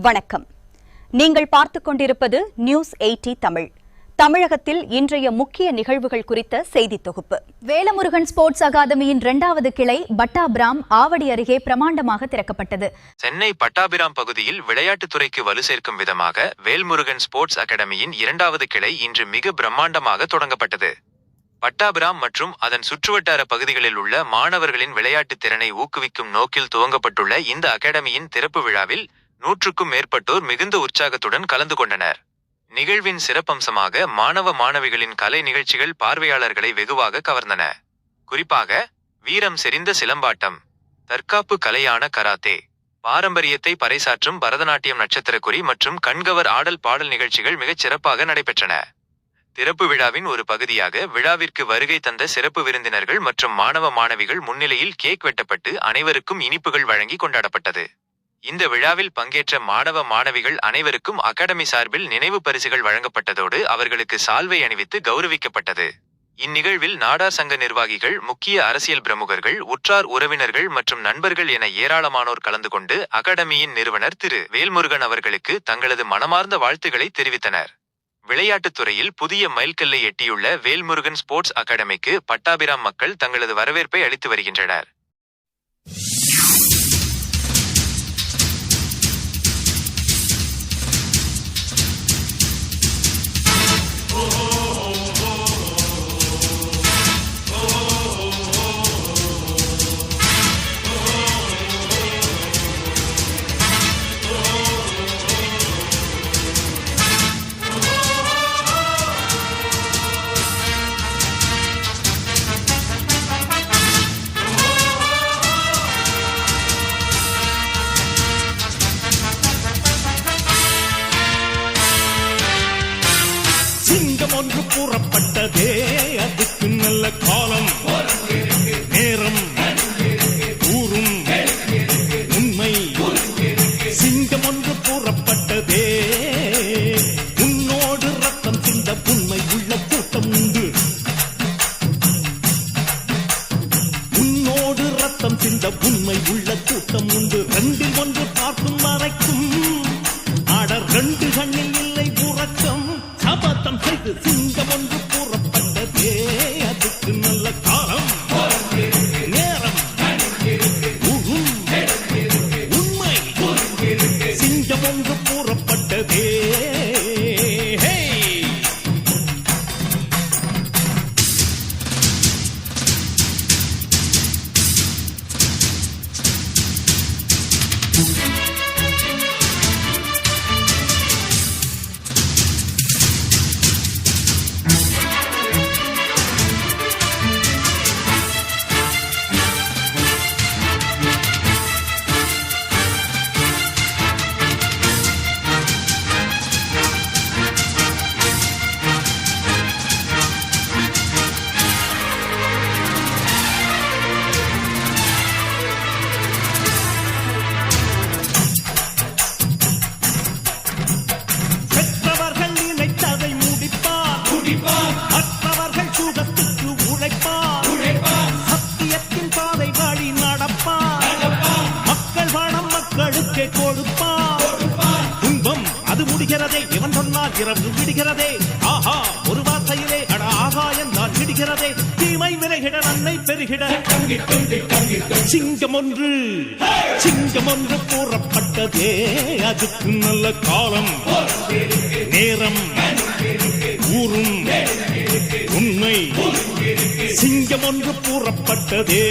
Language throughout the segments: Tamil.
வணக்கம். நீங்கள் பார்த்துக் கொண்டிருப்பது நியூஸ் 80 தமிழ். தமிழகத்தில் இன்றைய முக்கிய நிகழ்வுகள் குறித்த செய்தி தொகுப்பு. வேலமுருகன் ஸ்போர்ட்ஸ் அகாதமியின் 2வது கிளை பட்டாபிராம் ஆவடி அருகே பிரமாண்டமாக திறக்கப்பட்டது. சென்னை பட்டாபிராம் பகுதியில் விளையாட்டுத்துறைக்கு வலு சேர்க்கும் விதமாக வேல்முருகன் ஸ்போர்ட்ஸ் அகாடமியின் 2வது கிளை இன்று மிக பிரம்மாண்டமாக தொடங்கப்பட்டது. பட்டாபிராம் மற்றும் அதன் சுற்றுவட்டார பகுதிகளில் உள்ள மாணவர்களின் விளையாட்டு திறனை ஊக்குவிக்கும் நோக்கில் துவங்கப்பட்டுள்ள இந்த அகாடமியின் திறப்பு விழாவில் 100க்கும் மேற்பட்டோர் மிகுந்த உற்சாகத்துடன் கலந்து கொண்டனர். நிகழ்வின் சிறப்பம்சமாக மாணவ மாணவிகளின் கலை நிகழ்ச்சிகள் பார்வையாளர்களை வெகுவாக கவர்ந்தன. குறிப்பாக வீரம் செறிந்த சிலம்பாட்டம், தற்காப்பு கலையான கராத்தே, பாரம்பரியத்தை பறைசாற்றும் பரதநாட்டியம், நட்சத்திரக்குறி மற்றும் கண்கவர் ஆடல் பாடல் நிகழ்ச்சிகள் மிகச் சிறப்பாக நடைபெற்றன. திறப்பு விழாவின் ஒரு பகுதியாக விழாவிற்கு வருகை தந்த சிறப்பு விருந்தினர்கள் மற்றும் மாணவ மாணவிகள் முன்னிலையில் கேக் வெட்டப்பட்டு அனைவருக்கும் இனிப்புகள் வழங்கி கொண்டாடப்பட்டது. இந்த விழாவில் பங்கேற்ற மாணவ மாணவிகள் அனைவருக்கும் அகாடமி சார்பில் நினைவு பரிசுகள் வழங்கப்பட்டதோடு அவர்களுக்கு சால்வை அணிவித்து கௌரவிக்கப்பட்டது. இந்நிகழ்வில் நாடார் சங்க நிர்வாகிகள், முக்கிய அரசியல் பிரமுகர்கள், உற்றார் உறவினர்கள் மற்றும் நண்பர்கள் என ஏராளமானோர் கலந்து கொண்டு அகாடமியின் நிறுவனர் திரு வேல்முருகன் அவர்களுக்கு தங்களது மனமார்ந்த வாழ்த்துக்களை தெரிவித்தனர். விளையாட்டுத் துறையில் புதிய மைல்கல்லை எட்டியுள்ள வேல்முருகன் ஸ்போர்ட்ஸ் அகாடமிக்கு பட்டாபிராம் மக்கள் தங்களது வரவேற்பை அளித்து வருகின்றனர். ஒன்று கூறப்பட்டதே, அதுக்கு நல்ல காலம் நேரம் கூறும் உண்மை. சிங்கம் ஒன்று கூறப்பட்டதே, உன்னோடு ரத்தம் சிந்த உண்மை உள்ள கூட்டம் உண்டு. உன்னோடு ரத்தம் சிந்த உண்மை உள்ள கூட்டம் உண்டு. 2ல் 1 பார்க்கும் வரைக்கும் ஆடர் 2 கண்ணில் இல்லை உறக்கம். சபதம் செய்து சிங்கம் ஒன்று கூறப்பட்டதே, அதுக்கு நல்ல காலம் நேரம் உண்மை. சிங்கம் ஒன்று கூறப்பட்டதே. மற்றவர்கள் சுகத்துக்கு உழைப்பார், சத்தியத்தின் பாதை வழி நடப்பார், மக்கள் பணம் மக்களுக்கே கொடுப்பார். துன்பம் அது முடிகிறதே, இவன் சொன்னால் இரவு விடுகிறதே. ஆஹா, ஒரு வார்த்தையிலே அட ஆகாயம் தான் விடுகிறதே. தீமை விலகிட நன்மை பெருகிட சிங்கம் ஒன்று கூறப்பட்டதே, அதுக்கு நல்ல காலம் நேரம் கூறும் உண்மை. சிங்கம் ஒன்று கூறப்பட்டதே.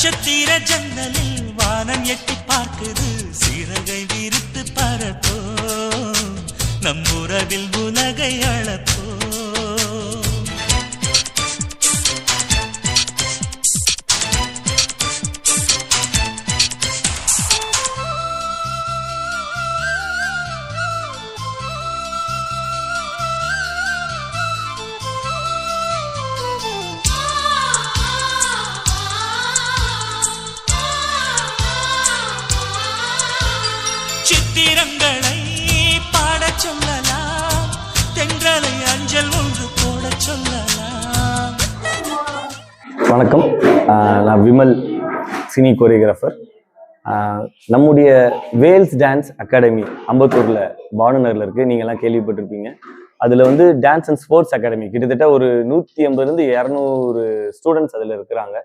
நட்சத்திர ஜன்னலில் வானம் எட்டி பார்க்குது, சிறகை விரித்து பரப்போ, நம் உறவில் உலகை அளப்போ. சித்திரங்களை பாட சொல்லலாம், தென்றலை அஞ்சல் ஒன்று போட சொல்லலாம். வணக்கம், நான் விமல், சினி கோரியோகிராஃபர். நம்முடைய வேல்ஸ் டான்ஸ் அகாடமி அம்பத்தூரில் பானுநகரில் இருக்குது. நீங்கள்லாம் கேள்விப்பட்டிருப்பீங்க. அதில் வந்து டான்ஸ் அண்ட் ஸ்போர்ட்ஸ் அகாடமி கிட்டத்தட்ட ஒரு 150 200 ஸ்டூடெண்ட்ஸ் அதில் இருக்கிறாங்க.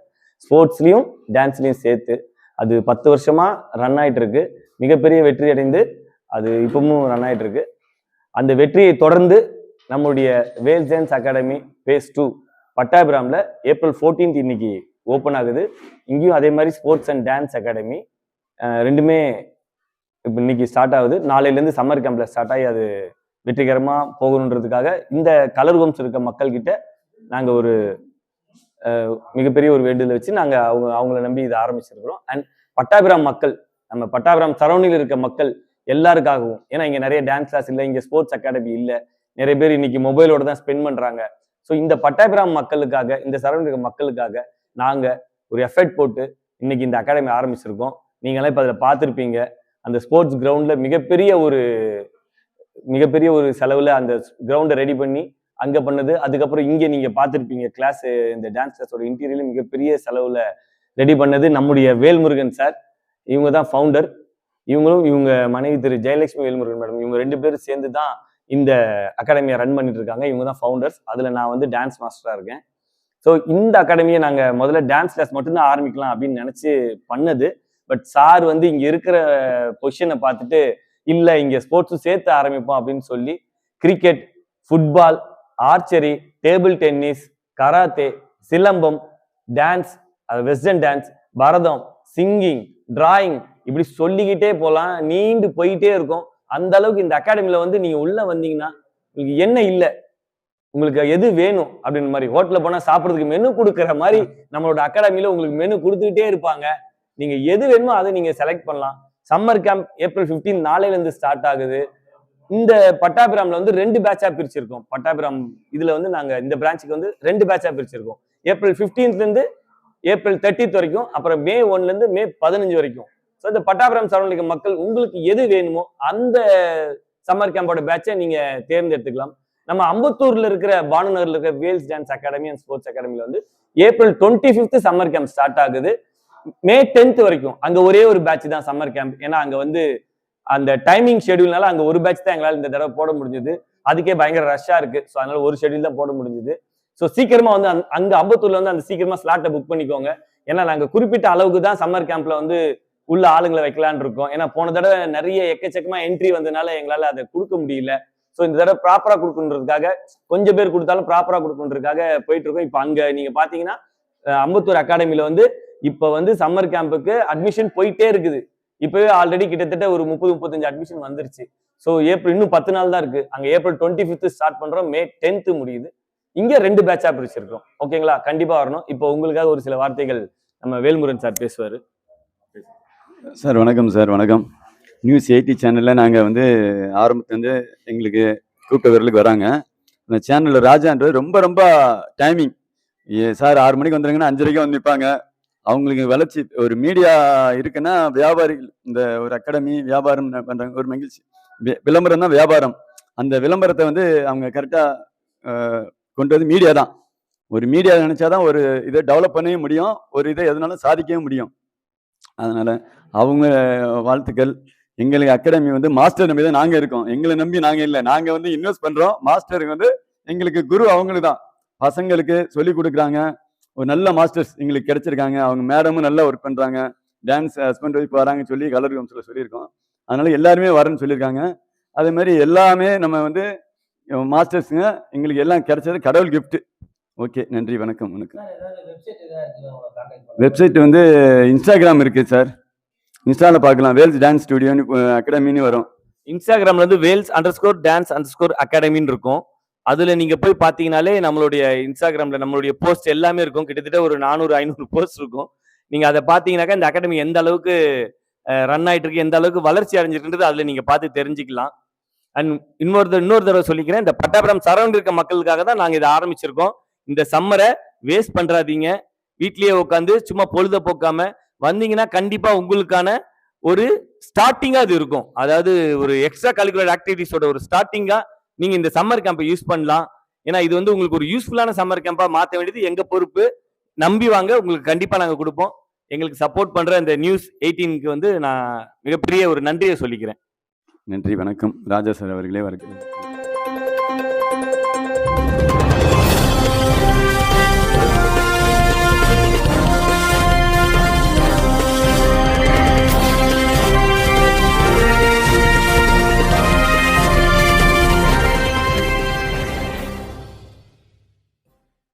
ஸ்போர்ட்ஸ்லேயும் டான்ஸ்லேயும் சேர்த்து அது 10 வருஷமாக ரன் ஆகிட்டு இருக்கு. மிகப்பெரிய வெற்றி அடைந்து அது இப்பவும் ரன் ஆகிட்டு இருக்கு. அந்த வெற்றியை தொடர்ந்து நம்முடைய வேல்ஸ் டான்ஸ் அகாடமி phase 2 பட்டாபிராமில் April 14 இன்னைக்கு ஓப்பன் ஆகுது. இங்கேயும் அதே மாதிரி ஸ்போர்ட்ஸ் அண்ட் டான்ஸ் அகாடமி ரெண்டுமே இப்போ இன்னைக்கு ஸ்டார்ட் ஆகுது. நாளையிலேருந்து சம்மர் கேம்பில் ஸ்டார்ட் ஆகி அது வெற்றிகரமாக போகணுன்றதுக்காக இந்த கலர் ஹோம்ஸ் இருக்க மக்கள்கிட்ட நாங்கள் ஒரு மிகப்பெரிய ஒரு வேண்டுதல் வச்சு நாங்கள் அவங்கள நம்பி இதை ஆரம்பிச்சிருக்கிறோம். அண்ட் பட்டாபிராம் மக்கள், நம்ம பட்டாபிராம் சரௌண்டிங்கில் இருக்க மக்கள் எல்லாருக்காகவும், ஏன்னா இங்கே நிறைய டான்ஸ் கிளாஸ் இல்லை, இங்கே ஸ்போர்ட்ஸ் அகாடமி இல்லை, நிறைய பேர் இன்னைக்கு மொபைலோட தான் ஸ்பெண்ட் பண்ணுறாங்க. ஸோ இந்த பட்டாபிராம் மக்களுக்காக, இந்த சரௌண்டிங் இருக்க மக்களுக்காக நாங்கள் ஒரு எஃபர்ட் போட்டு இன்னைக்கு இந்த அகாடமி ஆரம்பிச்சிருக்கோம். நீங்களாம் இப்போ அதில் பார்த்துருப்பீங்க. அந்த ஸ்போர்ட்ஸ் கிரவுண்டில் மிகப்பெரிய ஒரு செலவில் அந்த கிரவுண்டை ரெடி பண்ணி அங்கே பண்ணது. அதுக்கப்புறம் இங்கே நீங்கள் பார்த்துருப்பீங்க கிளாஸ், இந்த டான்ஸ் கிளாஸோட இன்டீரியரில் மிகப்பெரிய செலவில் ரெடி பண்ணது நம்முடைய வேல்முருகன் சார். இவங்க தான் ஃபவுண்டர். இவங்க மனைவி திரு ஜெயலட்சுமி வேல்முருகன் மேடம், இவங்க 2 பேரும் சேர்ந்து தான் இந்த அகாடமியை ரன் பண்ணிட்டு இருக்காங்க. இவங்க தான் ஃபவுண்டர்ஸ். அதில் நான் வந்து டான்ஸ் மாஸ்டராக இருக்கேன். ஸோ இந்த அகாடமியை நாங்கள் முதல்ல டான்ஸ் கிளாஸ் மட்டும்தான் ஆரம்பிக்கலாம் அப்படின்னு நினச்சி பண்ணது. பட் சார் வந்து இங்கே இருக்கிற பொசிஷனை பார்த்துட்டு, இல்லை இங்கே ஸ்போர்ட்ஸும் சேர்த்து ஆரம்பிப்போம் அப்படின்னு சொல்லி cricket, football, archery, table tennis, karate, silambam, dance, western dance, Bharatam, singing, drawing, இப்படி சொல்லிக்கிட்டே போகலாம், நீண்டு போயிட்டே இருக்கும். அந்த அளவுக்கு இந்த அகாடமியில் வந்து நீங்கள் உள்ளே வந்தீங்கன்னா உங்களுக்கு என்ன இல்லை, உங்களுக்கு எது வேணும் அப்படின்னு மாதிரி, ஹோட்டலில் போனால் சாப்பிட்றதுக்கு மெனு கொடுக்குற மாதிரி நம்மளோட அகாடமியில் உங்களுக்கு மெனு கொடுத்துக்கிட்டே இருப்பாங்க. நீங்கள் எது வேணுமோ அதை நீங்கள் செலக்ட் பண்ணலாம். சம்மர் கேம்ப் April 15 நாளையிலேருந்து ஸ்டார்ட் ஆகுது. இந்த பட்டாபிராமில் வந்து 2 பேட்சாக பிரிச்சிருக்கோம். பட்டாபிராம் இதில் வந்து நாங்கள் இந்த பிரான்ச்சுக்கு வந்து 2 பேட்சாக பிரிச்சிருக்கோம். April 15 April 30 வரைக்கும், அப்புறம் May 1 May 15 வரைக்கும். ஸோ இந்த பட்டாபிராம் சரௌண்டிங் மக்கள் உங்களுக்கு எது வேணுமோ அந்த சம்மர் கேம்போட பேட்சை நீங்கள் தேர்ந்தெடுத்துக்கலாம். நம்ம அம்பத்தூரில் இருக்கிற பானுநகரில் இருக்கிற Vels dance academy and sports அகாடமியில் வந்து April 25 சம்மர் கேம்ப் ஸ்டார்ட் ஆகுது. May 10 வரைக்கும் அங்கே ஒரே ஒரு பேட்ச் தான் சம்மர் கேம்ப். ஏன்னா அங்கே வந்து அந்த டைமிங் ஷெடியூல்னால அங்கே ஒரு பேட்ச் தான் எங்களால் இந்த தடவை போட முடிஞ்சது. அதுக்கே பயங்கர ரஷ்ஷாக இருக்குது. ஸோ அதனால ஒரு ஷெடியூல் தான் போட முடிஞ்சது. ஸோ சீக்கிரமா வந்து அங்கே அம்பத்தூர்ல வந்து அந்த சீக்கிரமா ஸ்லாட்டை புக் பண்ணிக்கோங்க. ஏன்னா நாங்கள் குறிப்பிட்ட அளவுக்கு தான் சம்மர் கேம்ப்ல வந்து உள்ள ஆளுங்களை வைக்கலான் இருக்கோம். ஏன்னா போன தடவை நிறைய எக்கச்சக்கமா என்ட்ரி வந்ததுனால எங்களால் அதை கொடுக்க முடியல. ஸோ இந்த தடவை ப்ராப்பரா கொடுக்கணுன்றதுக்காக, கொஞ்சம் பேர் கொடுத்தாலும் ப்ராப்பரா கொடுக்கணுன்றதுக்காக போயிட்டு இருக்கோம். இப்போ அங்கே நீங்க பாத்தீங்கன்னா அம்பத்தூர் அகாடமியில வந்து இப்போ வந்து சம்மர் கேம்புக்கு அட்மிஷன் போயிட்டே இருக்குது. இப்பவே ஆல்ரெடி கிட்டத்தட்ட ஒரு 30-35 அட்மிஷன் வந்துருச்சு. ஸோ ஏப்ரல் இன்னும் 10 நாள் தான் இருக்கு. அங்கே April 25 ஸ்டார்ட் பண்றோம், May 10 முடியுது. இங்க 2 பேட்சா பிரிச்சிருக்கோம். ஓகேங்களா? கண்டிப்பா வரணும். இப்போ உங்களுக்காக ஒரு சில வார்த்தைகள் நம்ம வேல்முருகன் சார் பேசுவாரு. சார் வணக்கம். சார் வணக்கம். நியூஸ் 80 சேனலில் நாங்கள் வந்து ஆரம்பத்துலேருந்து எங்களுக்கு கூப்பிட்ட விரலுக்கு வராங்க. அந்த சேனலில் ராஜான்றது ரொம்ப ரொம்ப டைமிங். சார் 6 மணிக்கு வந்துடுங்கன்னா 5:30 வந்து நிற்பாங்க. அவங்களுக்கு வளர்ச்சி ஒரு மீடியா இருக்குன்னா வியாபாரிகள், இந்த ஒரு அகாடமி வியாபாரம் பண்ணுறாங்க, ஒரு மகிழ்ச்சி. விளம்பரம் தான் வியாபாரம். அந்த விளம்பரத்தை வந்து அவங்க கரெக்டாக கொண்டு வந்து மீடியா தான். ஒரு மீடியா நினச்சாதான் ஒரு இதை டெவலப் பண்ணவே முடியும், ஒரு இதை எதனாலும் சாதிக்கவே முடியும். அதனால அவங்க வாழ்த்துக்கள். எங்களுக்கு அகாடமி வந்து மாஸ்டர் நம்பி தான் நாங்கள் இருக்கோம். எங்களை நம்பி நாங்கள் இல்லை, நாங்கள் வந்து இன்வெஸ்ட் பண்ணுறோம். மாஸ்டருக்கு வந்து எங்களுக்கு குரு அவங்களுக்கு தான். பசங்களுக்கு சொல்லி கொடுக்குறாங்க. ஒரு நல்ல மாஸ்டர்ஸ் எங்களுக்கு கிடைச்சிருக்காங்க. அவங்க மேடமும் நல்லா ஒர்க் பண்ணுறாங்க. டான்ஸ் ஹஸ்பண்ட் ஒய்ஃப் வராங்கன்னு சொல்லி கலர் கவுன்சிலில் சொல்லியிருக்கோம். அதனால எல்லாருமே வரேன்னு சொல்லியிருக்காங்க. அதே மாதிரி எல்லாமே நம்ம வந்து மாஸ்டர்ஸுங்க எங்களுக்கு எல்லாம் கிடைச்சது கடவுள் கிஃப்ட். ஓகே, நன்றி, வணக்கம். வெப்சைட் வந்து இன்ஸ்டாகிராம் இருக்குது சார். இன்ஸ்டாவில் பார்க்கலாம். வேல்ஸ் டான்ஸ் ஸ்டுடியோன்னு அகாடமின்னு வரும். இன்ஸ்டாகிராம்ல வந்து wales_dance_academy இருக்கும். அதுல நீங்க போய் பாத்தீங்கன்னாலே நம்மளுடைய இன்ஸ்டாகிராம்ல நம்மளுடைய போஸ்ட் எல்லாமே இருக்கும். கிட்டத்தட்ட ஒரு 400-500 போஸ்ட் இருக்கும். நீங்க அதை பாத்தீங்கன்னாக்கா இந்த அகாடமி எந்த அளவுக்கு ரன் ஆயிட்டு இருக்கு, எந்த அளவுக்கு வளர்ச்சி அடைஞ்சிருக்குன்றது அதுல நீங்க பார்த்து தெரிஞ்சுக்கலாம். அண்ட் இன்னொரு தடவை சொல்லிக்கிறேன், இந்த பட்டாபுரம் சரௌண்ட் இருக்க மக்களுக்காக தான் நாங்க இதை ஆரம்பிச்சிருக்கோம். இந்த சம்மரை வேஸ்ட் பண்றாதீங்க. வீட்லயே உட்காந்து சும்மா பொழுத போக்காம வந்தீங்கன்னா கண்டிப்பா உங்களுக்கான ஒரு ஸ்டார்டிங்கா அது இருக்கும். அதாவது ஒரு எக்ஸ்ட்ரா கரிக்குலர் ஆக்டிவிட்டிஸோட ஒரு ஸ்டார்டிங்கா நீங்க இந்த சம்மர் கேம்பை யூஸ் பண்ணலாம். ஏன்னா இது வந்து உங்களுக்கு ஒரு யூஸ்ஃபுல்லான சம்மர் கேம்பா மாற்ற வேண்டியது எங்க பொறுப்பு. நம்பி வாங்க, உங்களுக்கு கண்டிப்பா நாங்க கொடுப்போம். எங்களுக்கு சப்போர்ட் பண்ற இந்த நியூஸ் 18க்கு வந்து நான் மிகப்பெரிய ஒரு நன்றியை சொல்லிக்கிறேன். நன்றி, வணக்கம். ராஜா சார் அவர்களே வருகிறேன்.